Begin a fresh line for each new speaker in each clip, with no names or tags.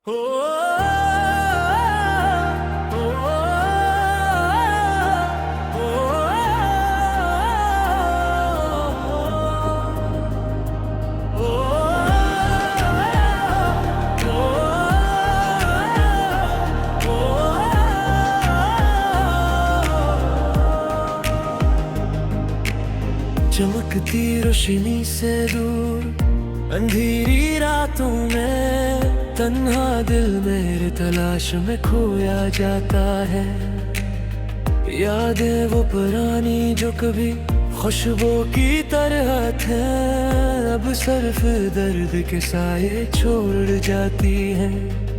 हो चमकती रोशनी से दूर अंधेरी रातों में तन्हा दिल मेरे तलाश में खोया जाता है। यादें वो पुरानी जो कभी खुशबू की तरह थे, अब सिर्फ दर्द के साये छोड़ जाती हैं।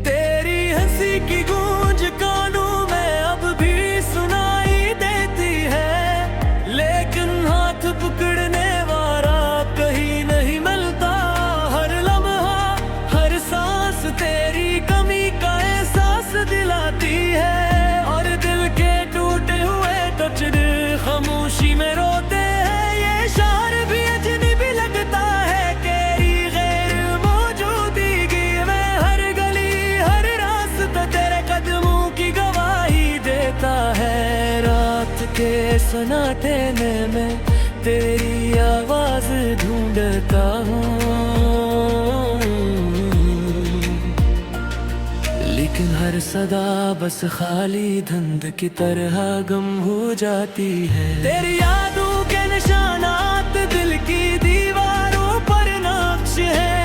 तेरी हंसी की गूंज कानों में अब भी सुनाई देती है, लेकिन हाथ पकड़ने वाला कहीं नहीं मिलता। हर लम्हा हर सांस तेरी कमी का एहसास दिलाती है, और दिल के टूटे हुए टुकड़े खामोशी में रोते हैं। ये शार भी अजनबी लगता है तेरी गैर मौजूदगी में। हर गली हर रास्ता तेरे कदमों की गवाही देता है। रात के सन्नाटे में तेरी आवाज ढूंढता हूँ, लेकिन हर सदा बस खाली धुंध की तरह गम हो जाती है। तेरी यादों के निशानात दिल की दीवारों पर नक्श है।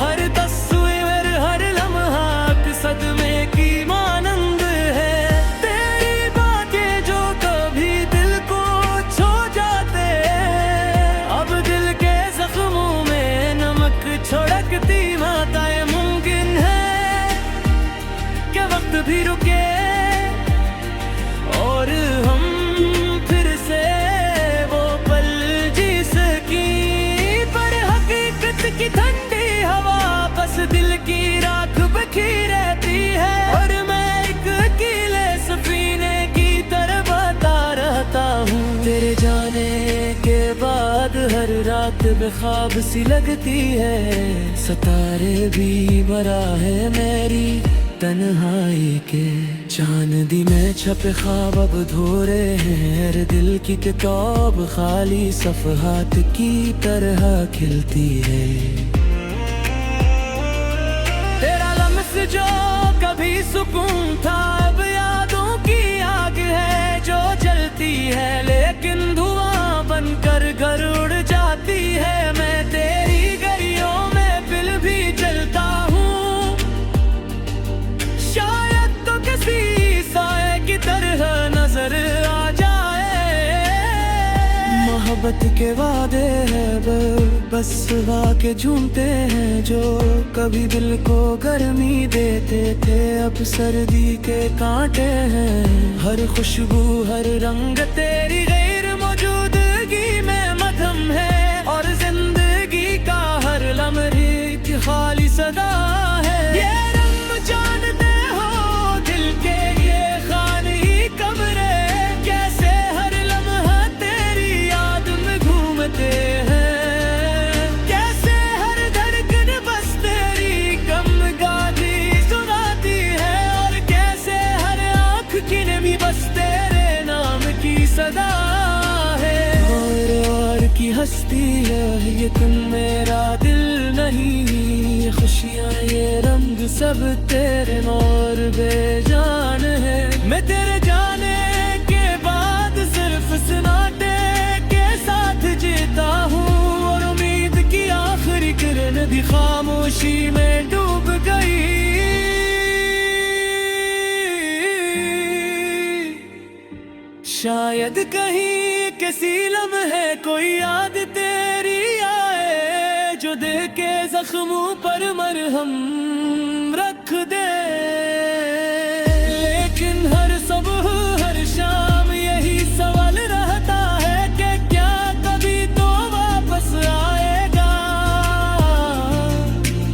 हर तस्वीर हर लम्हा सदमे की मानंद है। तेरी बातें जो कभी दिल को छू जाते, अब दिल के जख्मों में नमक छिड़कती माताएं। मुमकिन है कि वक्त भी रुके और हम फिर से वो पल जी सकी, पर हकीकत की ठंडी हवा बस दिल की राख बखी रहती है। और मैं एक अकेले सफीने की तरह बता रहता हूँ। तेरे जाने के बाद हर रात बेख्वाब सी लगती है। सितारे भी मरा है मेरी तन्हाई के, चांदी में छपे ख्वाब अब धो रहे हैं। हर दिल की किताब खाली सफ़हात की तरह खिलती है। तेरा लम्स जो कभी सुकून था, अब यादों की आग है जो जलती है, लेकिन धुआं बनकर घर उड़ जाती है। मैं तेरी गलियों में फिर भी चलता हूँ, शायद तो किसी साए की तरह नजर आ जाए। मोहब्बत के वादे हैं बस हवा के झूमते हैं, जो कभी दिल को गर्मी देते थे अब सर्दी के कांटे हैं। हर खुशबू हर रंग तेरी गैर मौजूदगी में मधम है, और जिंदगी का हर लम्हे की खाली सदा है। ये रंग जानते हो दिल के ये खाली कमरे, कैसे हर लम्हा तेरी याद में घूमते हैं। कैसे हर धड़कन बस तेरी गम गाली सुनाती है, और कैसे हर आँख की नमी बस तेरे नाम की सदा है। और की हस्ती है ये तुम मेरा दिल नहीं, ये खुशियाँ ये रंग सब तेरे और बेजान है। मैं तेरे जाने के बाद सिर्फ सन्नाटे के साथ जीता हूँ, और उम्मीद की आखिरी किरण भी खामोशी में डूब गई। शायद कहीं किसी लम्हे कोई याद तेरी आए, जो दिल के जख्मों पर मरहम रख दे। लेकिन हर सुबह हर शाम यही सवाल रहता है कि क्या कभी तो वापस आएगा।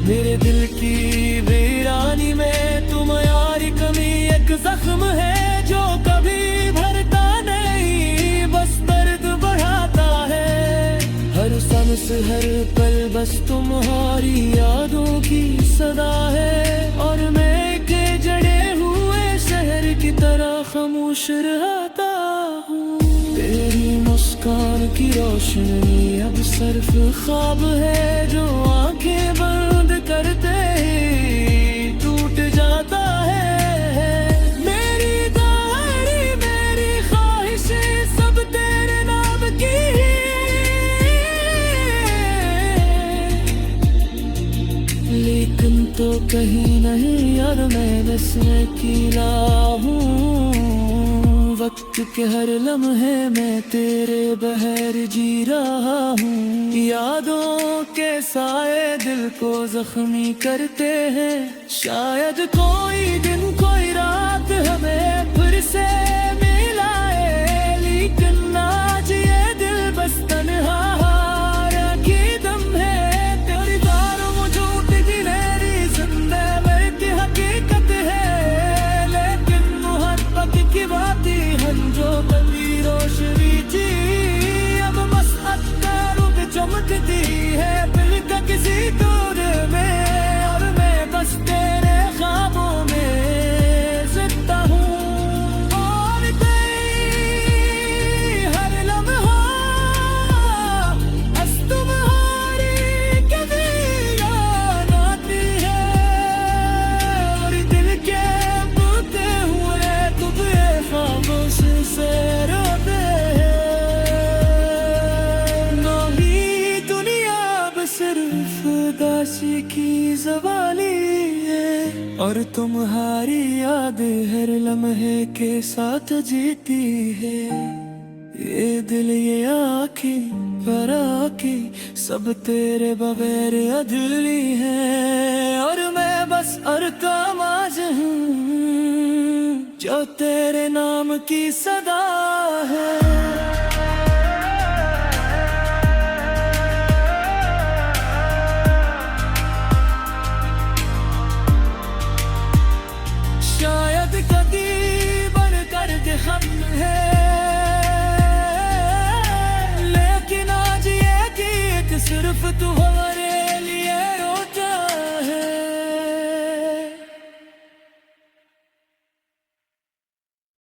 मेरे दिल की वीरानी में तुम्हारी कमी एक जख्म है, जो कभी भरता नहीं बस दर्द बढ़ाता है। हर सांस हर पल बस तुम्हारी यादों की सदा है, और खुश रहता हूँ। तेरी मुस्कान की रोशनी अब सिर्फ ख्वाब है जो आंखें बंद करते ही टूट जाता है। मेरी डायरी मेरी ख्वाहिशें सब तेरे नाम की, लेकिन तो कहीं नहीं यार मैं बसने कीला हूँ। वक्त के हर लम्हे में तेरे बहर जी रहा हूँ। यादों के साए दिल को जख्मी करते हैं। शायद कोई दिन कोई रात हमें फिर से मिलाए, लेकिन आज ये दिल बस तन्हा की दम है। तेरी बारों मौजूद गिनहरी जिंदा मरती हकीकत है, लेकिन मोहब्बत की बातें हम जो कभी रोशनी थी अब बस अत्तारों पे चमकती है दिल का किसी दूर में। और मैं बस तेरे ख्वाबों में जिंदा हूँ। और तेरी हर लम्हा बस तुम्हारी कभी याद आती है। और दिल के टूटे हुए टुकड़े खामोश से रोते हैं। नौही दुनिया बस सिर्फ उदासी की ज़वाली है, और तुम्हारी याद हर लम्हे के साथ जीती है। ये दिल ये आँखें पर आँखें सब तेरे बगैर अधूरी है। और मैं बस अरकामाज हूँ जो तेरे नाम की सदा है। शायद कभी बनकर के हम है, लेकिन आज ये गीत सिर्फ तू हो